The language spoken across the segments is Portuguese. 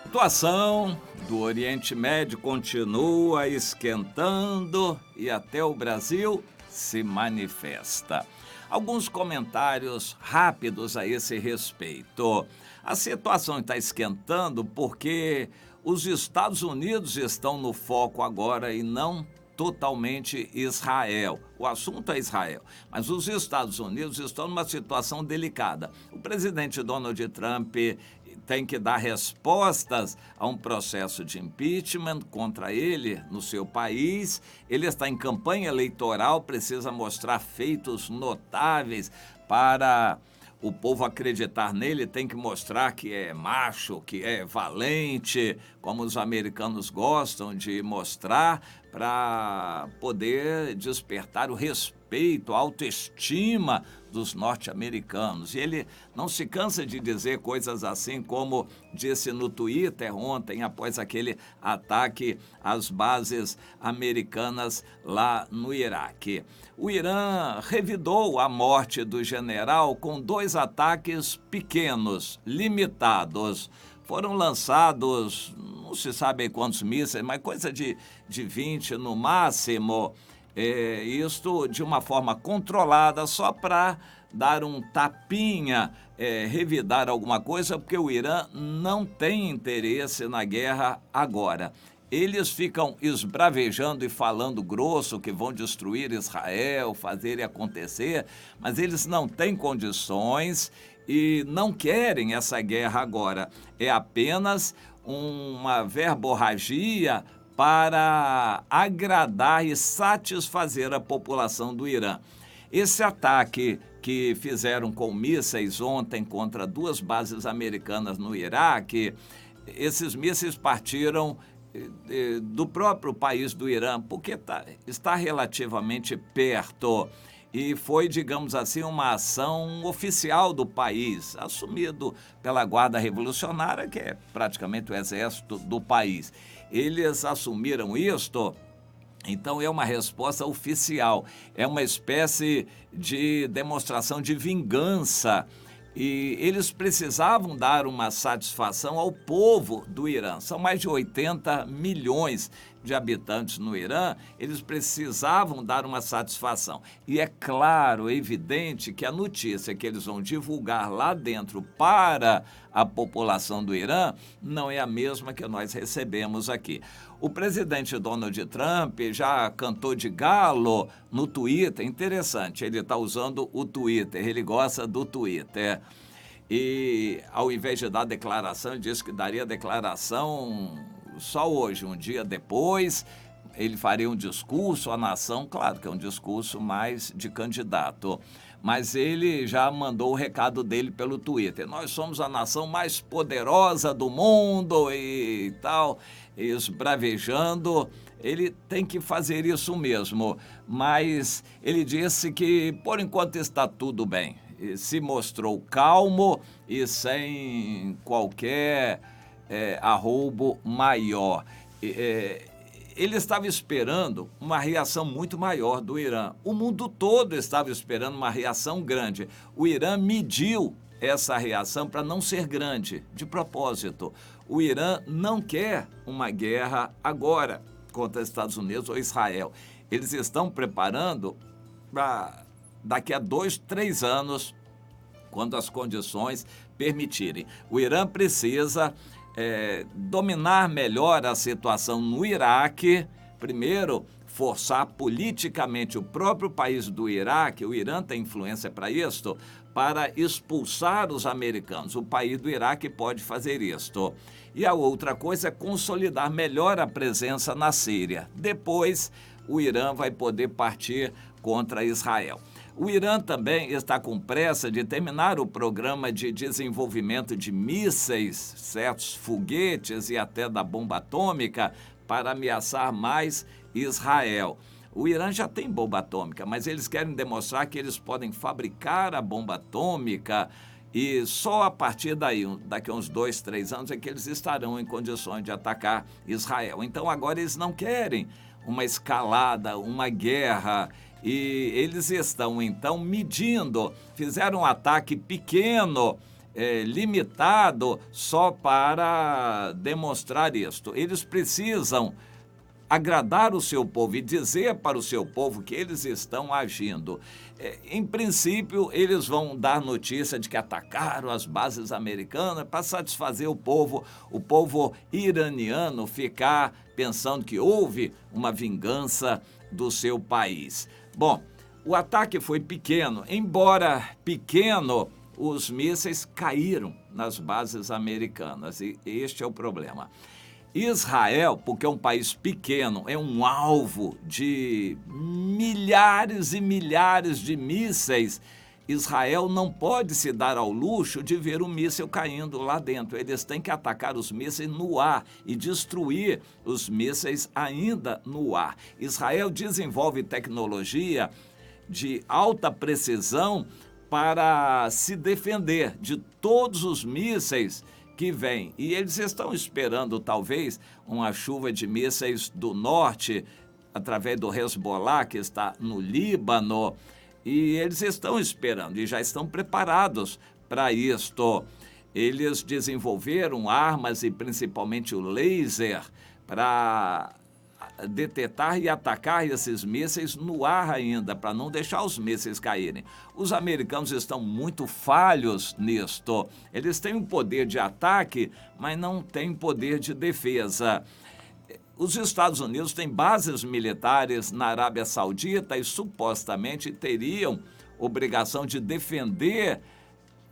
A situação do Oriente Médio continua esquentando e até o Brasil se manifesta. Alguns comentários rápidos a esse respeito. A situação está esquentando porque os Estados Unidos estão no foco agora e não totalmente Israel. O assunto é Israel, mas os Estados Unidos estão numa situação delicada. O presidente Donald Trump tem que dar respostas a um processo de impeachment contra ele no seu país. Ele está em campanha eleitoral, precisa mostrar feitos notáveis para o povo acreditar nele, tem que mostrar que é macho, que é valente, como os americanos gostam de mostrar, para poder despertar o respeito, a autoestima dos norte-americanos. E ele não se cansa de dizer coisas assim como disse no Twitter ontem, após aquele ataque às bases americanas lá no Iraque. O Irã revidou a morte do general com 2 ataques pequenos, limitados. Foram lançados, não se sabe quantos mísseis, mas coisa de 20 no máximo. Isto de uma forma controlada, só para dar um tapinha, revidar alguma coisa, porque o Irã não tem interesse na guerra agora. Eles ficam esbravejando e falando grosso que vão destruir Israel, fazer e acontecer, mas eles não têm condições e não querem essa guerra agora. É apenas uma verborragia para agradar e satisfazer a população do Irã. Esse ataque que fizeram com mísseis ontem contra 2 bases americanas no Iraque, esses mísseis partiram do próprio país do Irã, porque está relativamente perto. E foi, digamos assim, uma ação oficial do país, assumido pela Guarda Revolucionária, que é praticamente o exército do país. Eles assumiram isto, então é uma resposta oficial, é uma espécie de demonstração de vingança. E eles precisavam dar uma satisfação ao povo do Irã. São mais de 80 milhões de habitantes no Irã, eles precisavam dar uma satisfação. E é claro, é evidente que a notícia que eles vão divulgar lá dentro para a população do Irã não é a mesma que nós recebemos aqui. O presidente Donald Trump já cantou de galo no Twitter, interessante, ele está usando o Twitter, ele gosta do Twitter. E ao invés de dar declaração, ele disse que daria declaração só hoje, um dia depois. Ele faria um discurso à nação, claro que é um discurso mais de candidato, mas ele já mandou o recado dele pelo Twitter. Nós somos a nação mais poderosa do mundo e tal, esbravejando. Ele tem que fazer isso mesmo, mas ele disse que por enquanto está tudo bem. Se mostrou calmo e sem qualquer arroubo maior. Ele estava esperando uma reação muito maior do Irã. O mundo todo estava esperando uma reação grande. O Irã mediu essa reação para não ser grande, de propósito. O Irã não quer uma guerra agora contra os Estados Unidos ou Israel. Eles estão preparando para daqui a 2, 3 anos, quando as condições permitirem. O Irã precisa dominar melhor a situação no Iraque, primeiro forçar politicamente o próprio país do Iraque, o Irã tem influência para isto, para expulsar os americanos. O país do Iraque pode fazer isto. E a outra coisa é consolidar melhor a presença na Síria. Depois, o Irã vai poder partir contra Israel. O Irã também está com pressa de terminar o programa de desenvolvimento de mísseis, certos foguetes e até da bomba atômica para ameaçar mais Israel. O Irã já tem bomba atômica, mas eles querem demonstrar que eles podem fabricar a bomba atômica e só a partir daí, daqui a uns 2, 3 anos, é que eles estarão em condições de atacar Israel. Então agora eles não querem uma escalada, uma guerra. E eles estão, então, medindo, fizeram um ataque pequeno limitado só para demonstrar isto. Eles precisam agradar o seu povo e dizer para o seu povo que eles estão agindo. Em princípio, eles vão dar notícia de que atacaram as bases americanas para satisfazer o povo iraniano ficar pensando que houve uma vingança do seu país. Bom, o ataque foi pequeno, embora pequeno, os mísseis caíram nas bases americanas e este é o problema. Israel, porque é um país pequeno, é um alvo de milhares e milhares de mísseis. Israel não pode se dar ao luxo de ver um míssil caindo lá dentro. Eles têm que atacar os mísseis no ar e destruir os mísseis ainda no ar. Israel desenvolve tecnologia de alta precisão para se defender de todos os mísseis que vem. E eles estão esperando, talvez, uma chuva de mísseis do norte, através do Hezbollah, que está no Líbano, e eles estão esperando e já estão preparados para isto. Eles desenvolveram armas e principalmente o laser para detectar e atacar esses mísseis no ar ainda, para não deixar os mísseis caírem. Os americanos estão muito falhos nisto. Eles têm um poder de ataque, mas não têm poder de defesa. Os Estados Unidos têm bases militares na Arábia Saudita e supostamente teriam obrigação de defender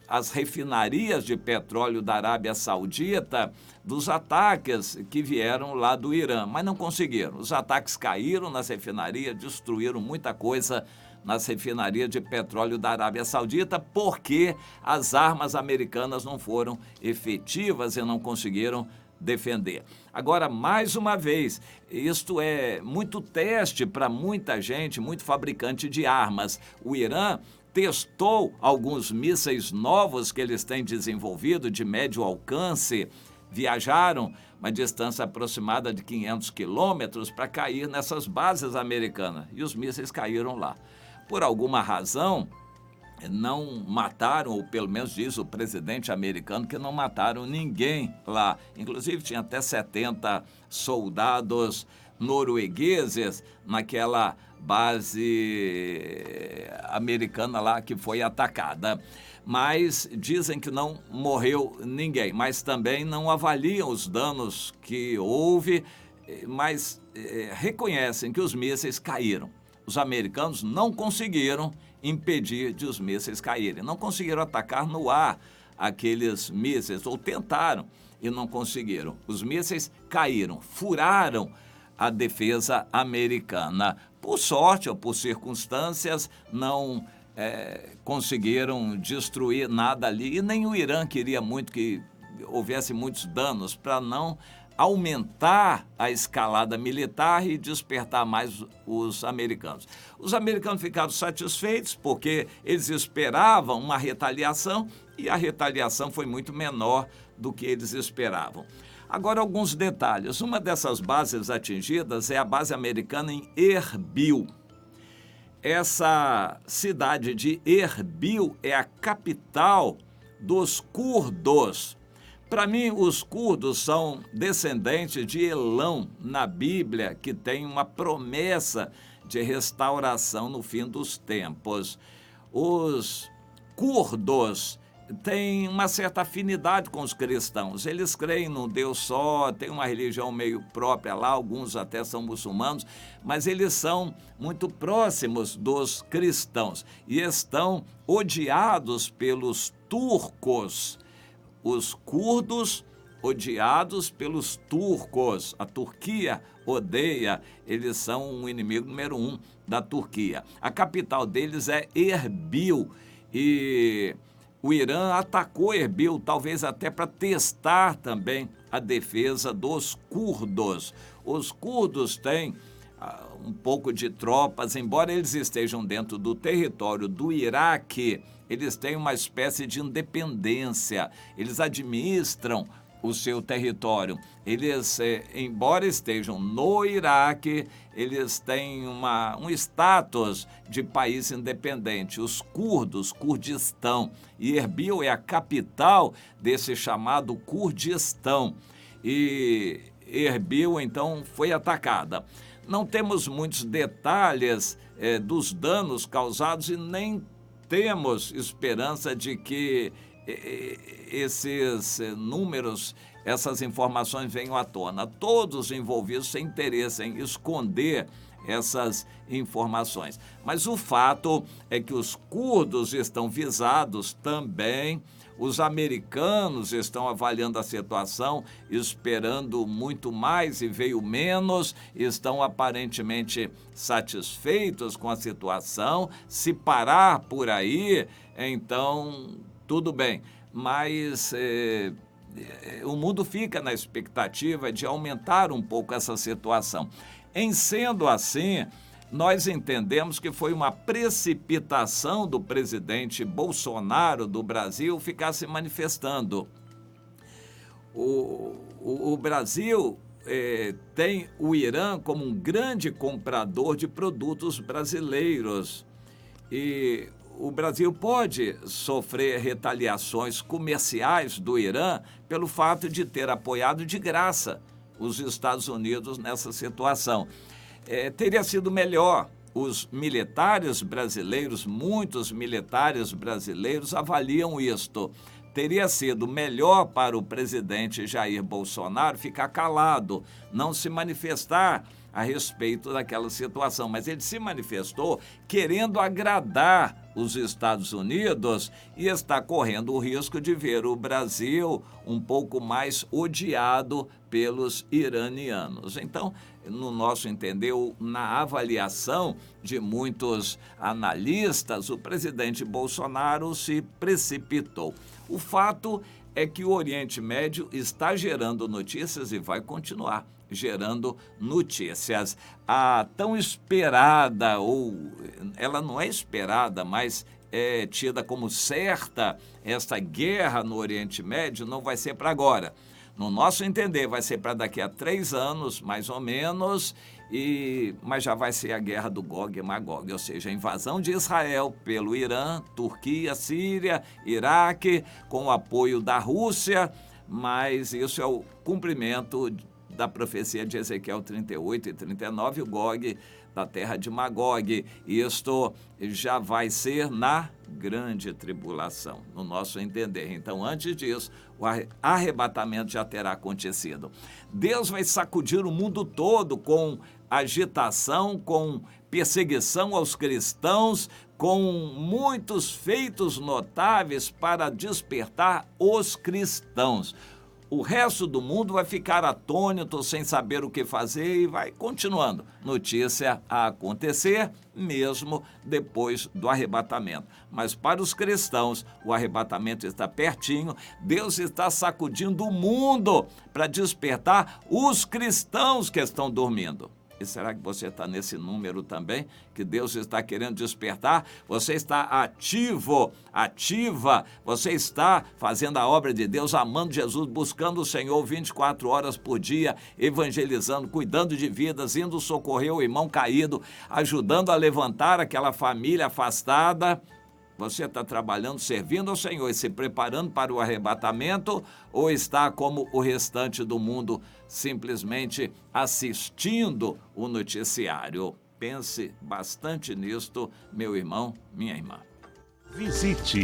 as refinarias de petróleo da Arábia Saudita dos ataques que vieram lá do Irã, mas não conseguiram. Os ataques caíram nas refinarias, destruíram muita coisa nas refinarias de petróleo da Arábia Saudita, porque as armas americanas não foram efetivas e não conseguiram defender. Agora, mais uma vez, isto é muito teste para muita gente, muito fabricante de armas. O Irã testou alguns mísseis novos que eles têm desenvolvido de médio alcance, viajaram uma distância aproximada de 500 quilômetros para cair nessas bases americanas e os mísseis caíram lá. Por alguma razão, não mataram, ou pelo menos diz o presidente americano que não mataram ninguém lá. Inclusive tinha até 70 soldados noruegueses naquela base americana lá que foi atacada. Mas dizem que não morreu ninguém, mas também não avaliam os danos que houve, mas reconhecem que os mísseis caíram. Os americanos não conseguiram impedir de os mísseis caírem, não conseguiram atacar no ar aqueles mísseis, ou tentaram e não conseguiram. Os mísseis caíram, furaram a defesa americana. Por sorte ou por circunstâncias, não conseguiram destruir nada ali. E nem o Irã queria muito que houvesse muitos danos para não aumentar a escalada militar e despertar mais os americanos. Os americanos ficaram satisfeitos porque eles esperavam uma retaliação e a retaliação foi muito menor do que eles esperavam. Agora, alguns detalhes. Uma dessas bases atingidas é a base americana em Erbil. Essa cidade de Erbil é a capital dos curdos. Para mim, os curdos são descendentes de Elão na Bíblia, que tem uma promessa de restauração no fim dos tempos. Os curdos têm uma certa afinidade com os cristãos. Eles creem num Deus só, têm uma religião meio própria lá, alguns até são muçulmanos, mas eles são muito próximos dos cristãos e estão odiados pelos turcos. Os curdos odiados pelos turcos. A Turquia odeia, eles são um inimigo número 1 da Turquia. A capital deles é Erbil e o Irã atacou Erbil, talvez até para testar também a defesa dos curdos. Os curdos têm um pouco de tropas, embora eles estejam dentro do território do Iraque, eles têm uma espécie de independência. Eles administram o seu território. Eles, embora estejam no Iraque, eles têm um status de país independente. Os curdos, Kurdistão, e Erbil é a capital desse chamado Kurdistão. E Erbil, então, foi atacada. Não temos muitos detalhes dos danos causados e nem temos esperança de que esses números, essas informações venham à tona. Todos os envolvidos têm interesse em esconder essas informações. Mas o fato é que os curdos estão visados também. Os americanos estão avaliando a situação, esperando muito mais e veio menos, estão aparentemente satisfeitos com a situação. Se parar por aí, então tudo bem. Mas o mundo fica na expectativa de aumentar um pouco essa situação. Em sendo assim, nós entendemos que foi uma precipitação do presidente Bolsonaro do Brasil ficar se manifestando. O Brasil tem o Irã como um grande comprador de produtos brasileiros e o Brasil pode sofrer retaliações comerciais do Irã pelo fato de ter apoiado de graça os Estados Unidos nessa situação. Teria sido melhor. Os militares brasileiros, muitos militares brasileiros avaliam isto. Teria sido melhor para o presidente Jair Bolsonaro ficar calado, não se manifestar a respeito daquela situação. Mas ele se manifestou querendo agradar os Estados Unidos e está correndo o risco de ver o Brasil um pouco mais odiado pelos iranianos. Então, no nosso entender, na avaliação de muitos analistas, o presidente Bolsonaro se precipitou. O fato é que o Oriente Médio está gerando notícias e vai continuar gerando notícias. A tão esperada, ou ela não é esperada, mas é tida como certa, esta guerra no Oriente Médio não vai ser para agora. No nosso entender, vai ser para daqui a 3 anos, mais ou menos, mas já vai ser a guerra do Gog e Magog, ou seja, a invasão de Israel pelo Irã, Turquia, Síria, Iraque, com o apoio da Rússia, mas isso é o cumprimento da profecia de Ezequiel 38 e 39, o Gog da terra de Magog. Isto já vai ser na grande tribulação, no nosso entender. Então, antes disso, o arrebatamento já terá acontecido. Deus vai sacudir o mundo todo com agitação, com perseguição aos cristãos, com muitos feitos notáveis para despertar os cristãos. O resto do mundo vai ficar atônito, sem saber o que fazer e vai continuando. Notícia a acontecer, mesmo depois do arrebatamento. Mas para os cristãos, o arrebatamento está pertinho. Deus está sacudindo o mundo para despertar os cristãos que estão dormindo. E será que você está nesse número também, que Deus está querendo despertar? Você está ativo, ativa, você está fazendo a obra de Deus, amando Jesus, buscando o Senhor 24 horas por dia, evangelizando, cuidando de vidas, indo socorrer o irmão caído, ajudando a levantar aquela família afastada. Você está trabalhando, servindo ao Senhor e se preparando para o arrebatamento, ou está como o restante do mundo, simplesmente assistindo o noticiário? Pense bastante nisto, meu irmão, minha irmã. Visite